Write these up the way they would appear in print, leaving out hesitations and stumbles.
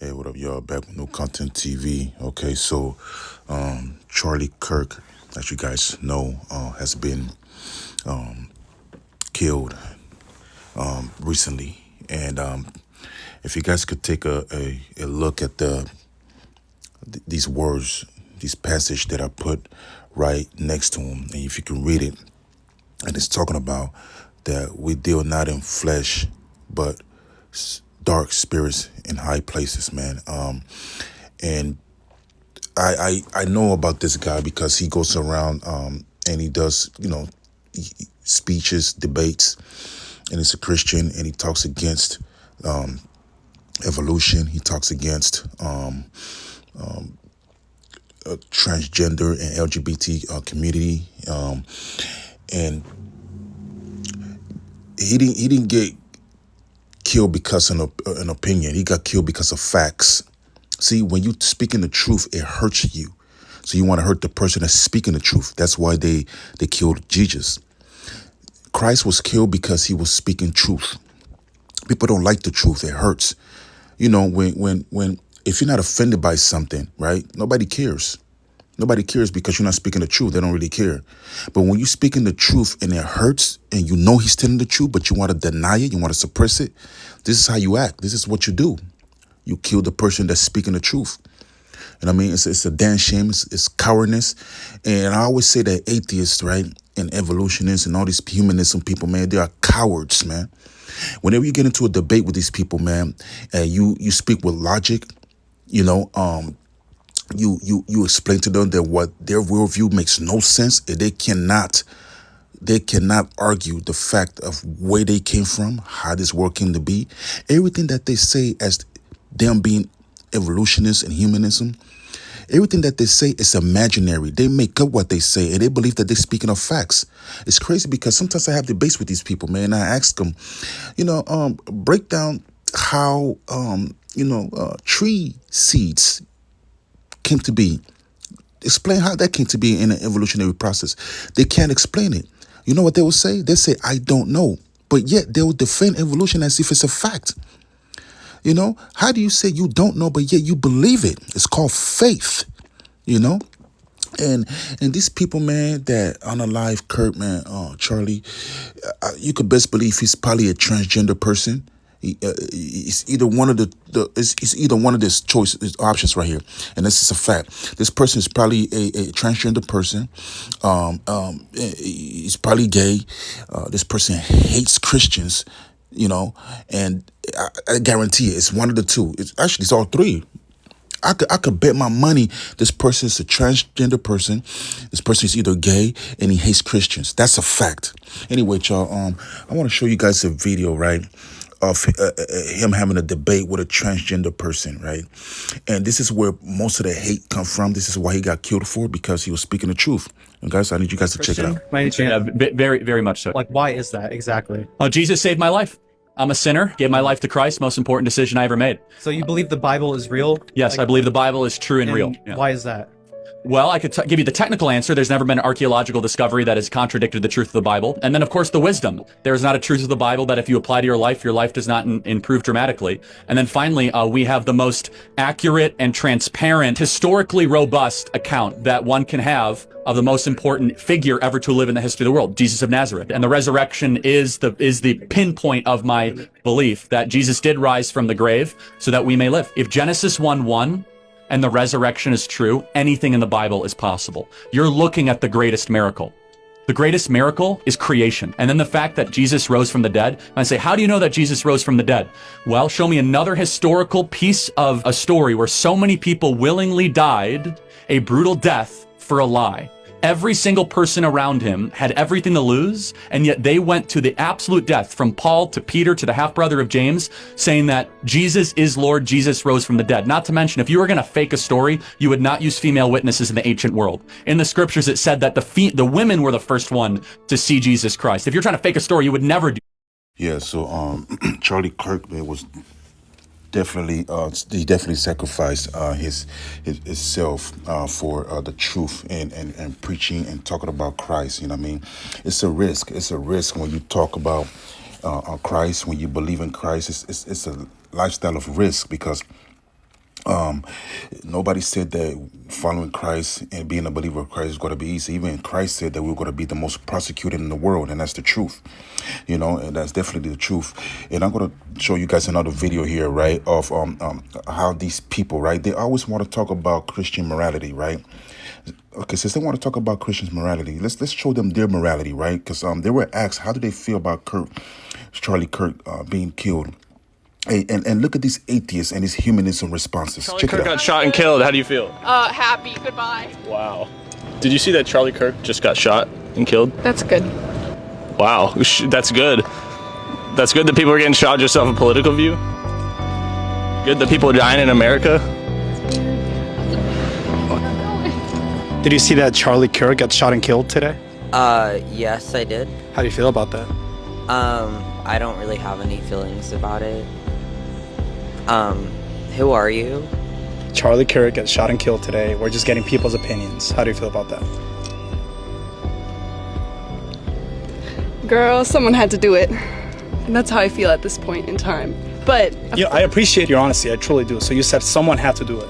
Hey, what up, y'all? Back with No Content TV. Okay, so Charlie Kirk, as you guys know, has been killed recently. And if you guys could take a look at these words, these passage that I put right next to him, and if you can read it, and it's talking about that we deal not in flesh, but dark spirits in high places, man. And I know about this guy because he goes around and he does, speeches, debates, and he's a Christian and he talks against evolution. He talks against transgender and LGBT community. And he didn't get killed because of an opinion. He got killed because of facts. See, when you speaking the truth, it hurts you. So you want to hurt the person that's speaking the truth. That's why they killed Jesus. Christ was killed because he was speaking truth. People don't like the truth. It hurts. When if you're not offended by something, right? Nobody cares. Nobody cares because you're not speaking the truth. They don't really care. But when you're speaking the truth and it hurts and you know he's telling the truth, but you want to deny it, you want to suppress it, this is how you act. This is what you do. You kill the person that's speaking the truth. And I mean, it's a damn shame. It's cowardness. And I always say that atheists, right, and evolutionists and all these humanism people, man, they are cowards, man. Whenever you get into a debate with these people, man, and you speak with logic, you explain to them that what their worldview makes no sense, and they cannot argue the fact of where they came from, how this world came to be. Everything that they say as them being evolutionists and humanism, everything that they say is imaginary. They make up what they say, and they believe that they're speaking of facts. It's crazy because sometimes I have debates with these people, man. And I ask them, break down how, tree seeds came to be. Explain how that came to be in an evolutionary process. They can't explain it. You know what they will say? They say, I don't know. But yet they will defend evolution as if it's a fact. How do you say you don't know, but yet you believe it? It's called faith, And these people, man, that unalive Kurt, man, Charlie, you could best believe he's probably a transgender person. It's either one of it's either one of these options right here, and this is a fact. This person is probably a transgender person. He's probably gay. This person hates Christians, and I guarantee it's one of the two. It's all three. I could bet my money this person is a transgender person. This person is either gay and he hates Christians. That's a fact. Anyway, y'all, I want to show you guys a video, right, of him having a debate with a transgender person, right? And this is where most of the hate come from. This is why he got killed for, because he was speaking the truth. And guys, I need you guys to check it out. By any chance? Yeah, very, very much so. Like, why is that exactly? Jesus saved my life. I'm a sinner, gave my life to Christ, most important decision I ever made. So you believe the Bible is real? Yes, I believe the Bible is true and real. Yeah. Why is that? Well, I could give you the technical answer. There's never been an archaeological discovery that has contradicted the truth of the Bible. And then, of course, the wisdom. There is not a truth of the Bible that if you apply to your life does not improve dramatically. And then finally, we have the most accurate and transparent, historically robust account that one can have of the most important figure ever to live in the history of the world, Jesus of Nazareth. And the resurrection is the pinpoint of my belief that Jesus did rise from the grave so that we may live. If Genesis 1:1 and the resurrection is true, anything in the Bible is possible. You're looking at the greatest miracle. The greatest miracle is creation. And then the fact that Jesus rose from the dead. And I say, how do you know that Jesus rose from the dead? Well, show me another historical piece of a story where so many people willingly died a brutal death for a lie. Every single person around him had everything to lose, and yet they went to the absolute death, from Paul to Peter to the half-brother of James, saying that Jesus is Lord, Jesus rose from the dead. Not to mention, if you were going to fake a story, you would not use female witnesses in the ancient world. In the scriptures, it said that the women were the first one to see Jesus Christ. If you're trying to fake a story, you would never do. Yeah, so Charlie Kirk, man, was definitely he definitely sacrificed his self for the truth and preaching and talking about Christ. You know what I mean? It's a risk. It's a risk when you talk about Christ, when you believe in Christ. It's a lifestyle of risk, because Nobody said that following Christ and being a believer of Christ is going to be easy. Even Christ said that we were going to be the most persecuted in the world, and that's the truth. And that's definitely the truth. And I'm going to show you guys another video here, right, of how these people, right, they always want to talk about Christian morality, right? Okay, since they want to talk about Christian morality, let's show them their morality, right? Because they were asked, how do they feel about Charlie Kirk being killed? Hey, and look at these atheists and these humanism responses. Charlie Check Kirk it out. got shot and killed. How do you feel? Happy. Goodbye. Wow. Did you see that Charlie Kirk just got shot and killed? That's good. Wow. That's good. That's good that people are getting shot just off a political view. Good that people are dying in America. Did you see that Charlie Kirk got shot and killed today? Yes, I did. How do you feel about that? I don't really have any feelings about it. Who are you? Charlie Kirk got shot and killed today. We're just getting people's opinions. How do you feel about that? Girl, someone had to do it. And that's how I feel at this point in time. But I appreciate your honesty. I truly do. So you said someone had to do it.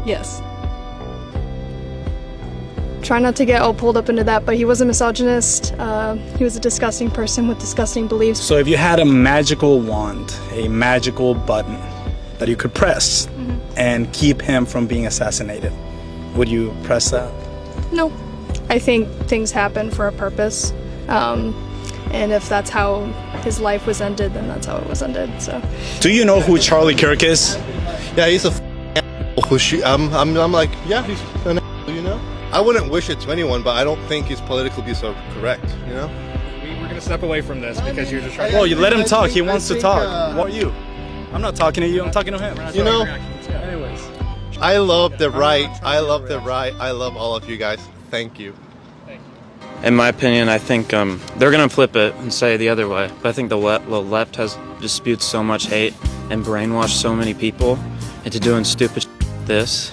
yes. Try not to get all pulled up into that, but he was a misogynist. He was a disgusting person with disgusting beliefs. So if you had a magical wand, a magical button that you could press and keep him from being assassinated, would you press that? No. I think things happen for a purpose. And if that's how his life was ended, then that's how it was ended. So, Do you know who Charlie Kirk is? Yeah, he's a who I'm like, yeah, he's an I wouldn't wish it to anyone, but I don't think his political views are correct, We're going to step away from this because you're just trying Well, you let him talk. He wants to talk. What are you? I'm not talking to you. I'm talking to him. Anyways. I love the right. I love the right. I love all of you guys. Thank you. In my opinion, I think they're going to flip it and say the other way. But I think the left has disputes so much hate and brainwashed so many people into doing stupid this.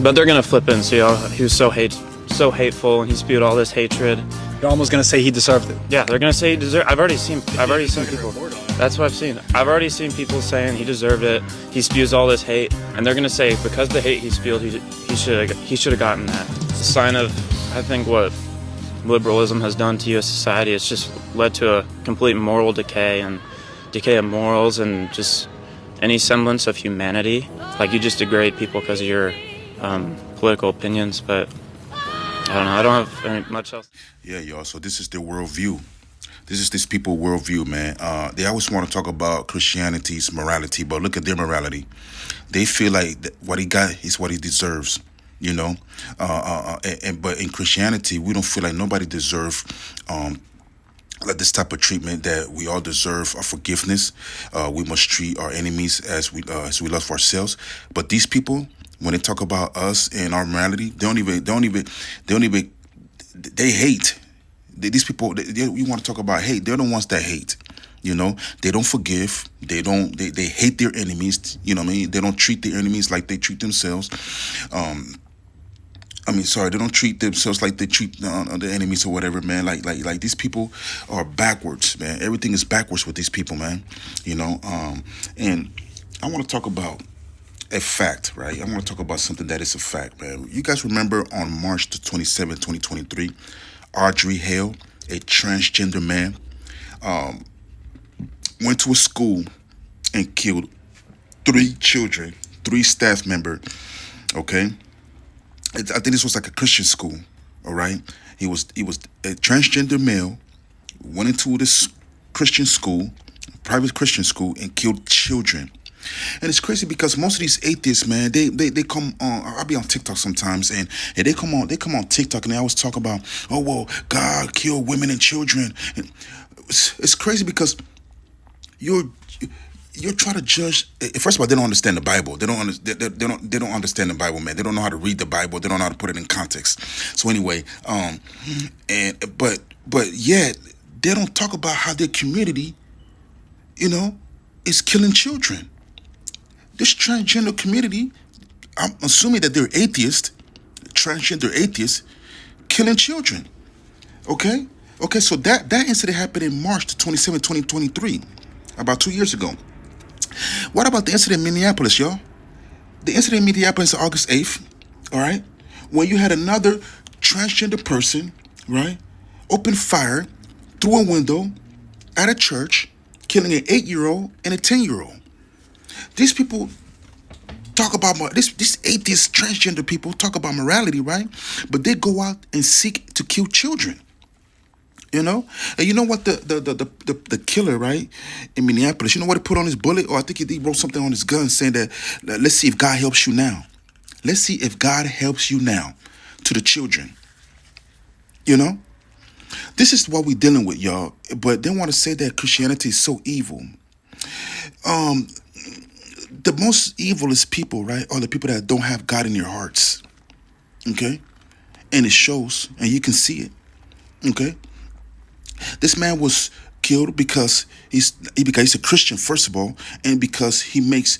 But they're going to flip it and see he was so hateful and he spewed all this hatred. You're almost going to say he deserved it. Yeah, they're going to say he deserved. I've already seen people. That's what I've seen. I've already seen people saying he deserved it. He spews all this hate, and they're going to say because the hate he spewed, he should have gotten that. It's a sign of, I think, what liberalism has done to U.S. society. It's just led to a complete moral decay and decay of morals and just any semblance of humanity. Like you just degrade people because of your political opinions, but I don't know. I don't have much else. Yeah, y'all. So this is their worldview. This is this people worldview, man. They always want to talk about Christianity's morality, but look at their morality. They feel like what he got is what he deserves, but in Christianity, we don't feel like nobody deserves like this type of treatment, that we all deserve a forgiveness. We must treat our enemies as we love for ourselves. But these people, when they talk about us and our morality, they hate. These people, you want to talk about hate? They're the ones that hate. They don't forgive. They hate their enemies. You know what I mean? They don't treat their enemies like they treat themselves. They don't treat themselves like they treat the enemies or whatever, man. Like these people are backwards, man. Everything is backwards with these people, man. And I want to talk about a fact, right? I want to talk about something that is a fact, man. You guys remember on March the 27th, 2023, Audrey Hale, a transgender man, went to a school and killed 3 children, 3 staff members, okay? I think this was like a Christian school, all right? He was a transgender male, went into this Christian school, private Christian school, and killed children. And it's crazy because most of these atheists, man, they come on. I'll be on TikTok sometimes, and they come on TikTok and they always talk about, oh well, God killed women and children. And it's crazy because you're trying to judge. First of all, they don't understand the Bible. They don't understand the Bible, man. They don't know how to read the Bible. They don't know how to put it in context. So anyway, but yet they don't talk about how their community, is killing children. This transgender community, I'm assuming that they're atheists, transgender atheists, killing children. Okay, so that incident happened in March the 27th, 2023, about 2 years ago. What about the incident in Minneapolis, y'all? The incident in Minneapolis on August 8th, all right, when you had another transgender person, right, open fire through a window at a church, killing an 8-year-old and a 10-year-old. These people talk about these atheist transgender people talk about morality, right? But they go out and seek to kill children. You know, and you know what the killer, right, in Minneapolis, you know what he put on his bullet? Or I think he wrote something on his gun saying that, let's see if God helps you now. Let's see if God helps you now, to the children. You know, this is what we're dealing with, y'all. But they want to say that Christianity is so evil. The most evilest people, right, are the people that don't have God in their hearts. Okay, and it shows, and you can see it. Okay. This man was killed because he's a Christian, first of all, and because he makes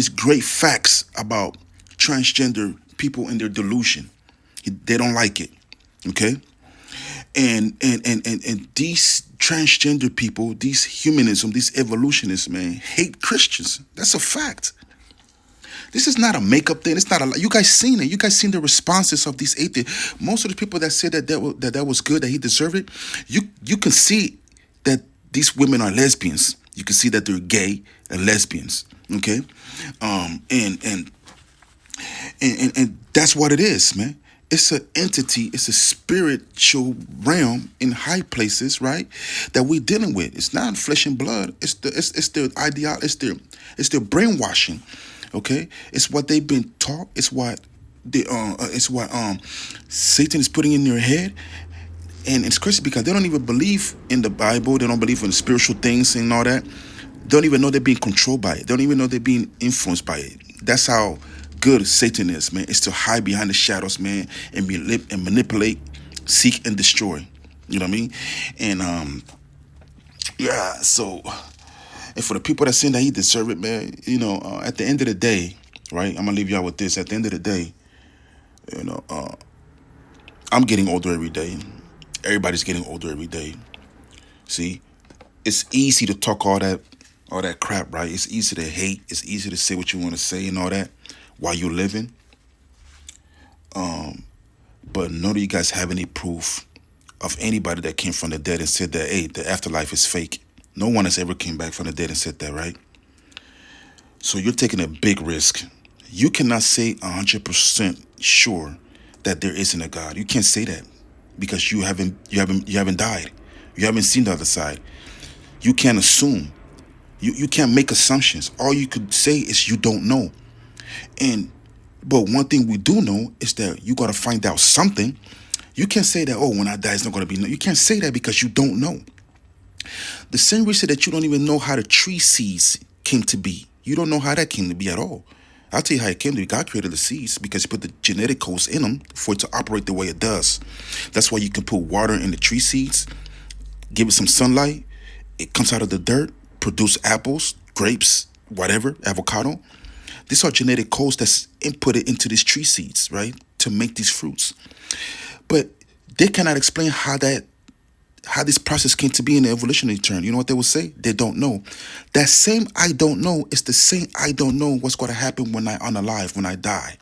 great facts about transgender people and their delusion. They don't like it, okay? And these transgender people, these humanism, these evolutionists, man, hate Christians. That's a fact. This is not a makeup thing. It's not a. You guys seen it. You guys seen the responses of these atheists. Most of the people that said that was good, that he deserved it. You can see that these women are lesbians. You can see that they're gay and lesbians. Okay, and that's what it is, man. It's an entity. It's a spiritual realm in high places, right? That we're dealing with. It's not flesh and blood. It's their ideology. It's their brainwashing. Okay, it's what they've been taught. It's what Satan is putting in their head, and it's crazy because they don't even believe in the Bible. They don't believe in spiritual things and all that. They don't even know they're being controlled by it. They don't even know they're being influenced by it. That's how good Satan is, man. It's to hide behind the shadows, man, and manipulate, seek, and destroy. You know what I mean? And yeah. So. And for the people that saying that he deserved it, man, you know, at the end of the day, right? I'm gonna leave y'all with this. At the end of the day, you know, I'm getting older every day. Everybody's getting older every day. See, it's easy to talk all that crap, right? It's easy to hate. It's easy to say what you want to say and all that while you're living. But none of you guys have any proof of anybody that came from the dead and said that, hey, the afterlife is fake. No one has ever came back from the dead and said that, right? So you're taking a big risk. You cannot say 100% sure that there isn't a God. You can't say that because you haven't died. You haven't seen the other side. You can't assume. You can't make assumptions. All you could say is you don't know. But one thing we do know is that you got to find out something. You can't say that, oh, when I die, it's not going to be no. You can't say that because you don't know. The same reason that you don't even know how the tree seeds came to be. You don't know how that came to be at all. I'll tell you how it came to be. God created the seeds because he put the genetic codes in them for it to operate the way it does. That's why you can put water in the tree seeds, give it some sunlight, it comes out of the dirt, produce apples, grapes, whatever, avocado. These are genetic codes that's inputted into these tree seeds, right, to make these fruits. But they cannot explain how this process came to be in the evolutionary term. You know what they will say? They don't know. That same I don't know is the same I don't know what's going to happen when I'm unalive, when I die.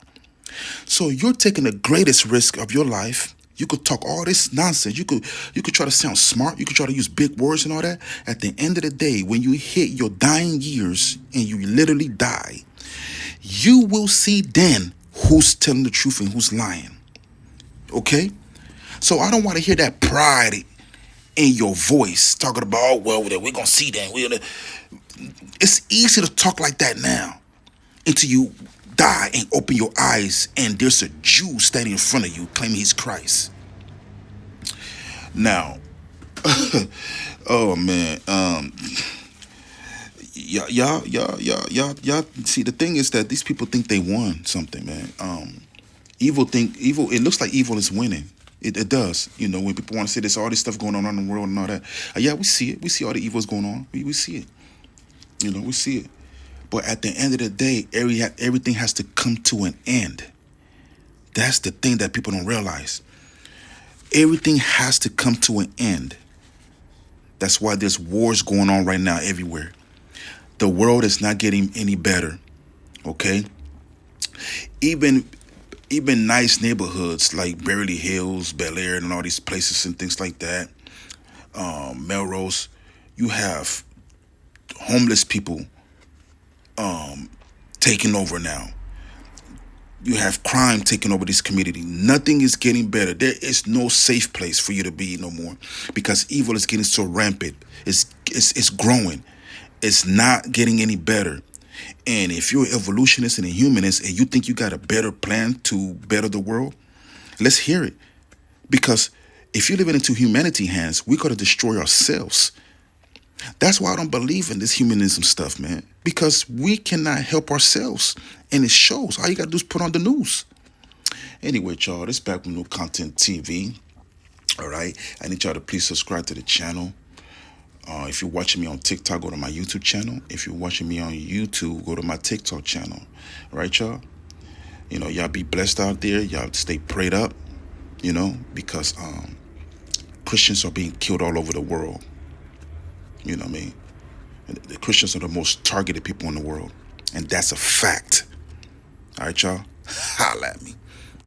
So you're taking the greatest risk of your life. You could talk all this nonsense. You could try to sound smart. You could try to use big words and all that. At the end of the day, when you hit your dying years and you literally die, you will see then who's telling the truth and who's lying. Okay? So I don't want to hear that pride in your voice talking about, oh, well, we're going to see that. It's easy to talk like that now until you die and open your eyes and there's a Jew standing in front of you claiming he's Christ. Now, oh man, y'all. See, the thing is that these people think they won something, man. Evil. It looks like evil is winning. It does. You know, when people want to say there's all this stuff going on in the world and all that. Yeah, we see it. We see all the evils going on. We see it. You know, we see it. But at the end of the day, everything has to come to an end. That's the thing that people don't realize. Everything has to come to an end. That's why there's wars going on right now everywhere. The world is not getting any better. Okay? Even nice neighborhoods like Beverly Hills, Bel Air, and all these places and things like that, Melrose, you have homeless people taking over now. You have crime taking over this community. Nothing is getting better. There is no safe place for you to be no more because evil is getting so rampant. It's growing. It's not getting any better. And if you're an evolutionist and a humanist and you think you got a better plan to better the world, let's hear it. Because if you leave it into humanity hands, we got to destroy ourselves. That's why I don't believe in this humanism stuff, man. Because we cannot help ourselves. And it shows. All you got to do is put on the news. Anyway, y'all, this is Back with New Content TV. All right. I need y'all to please subscribe to the channel. If you're watching me on TikTok, go to my YouTube channel. If you're watching me on YouTube, go to my TikTok channel. All right, y'all? You know, y'all be blessed out there. Y'all stay prayed up, you know, because Christians are being killed all over the world. You know what I mean? The Christians are the most targeted people in the world. And that's a fact. All right, y'all? Holla at me.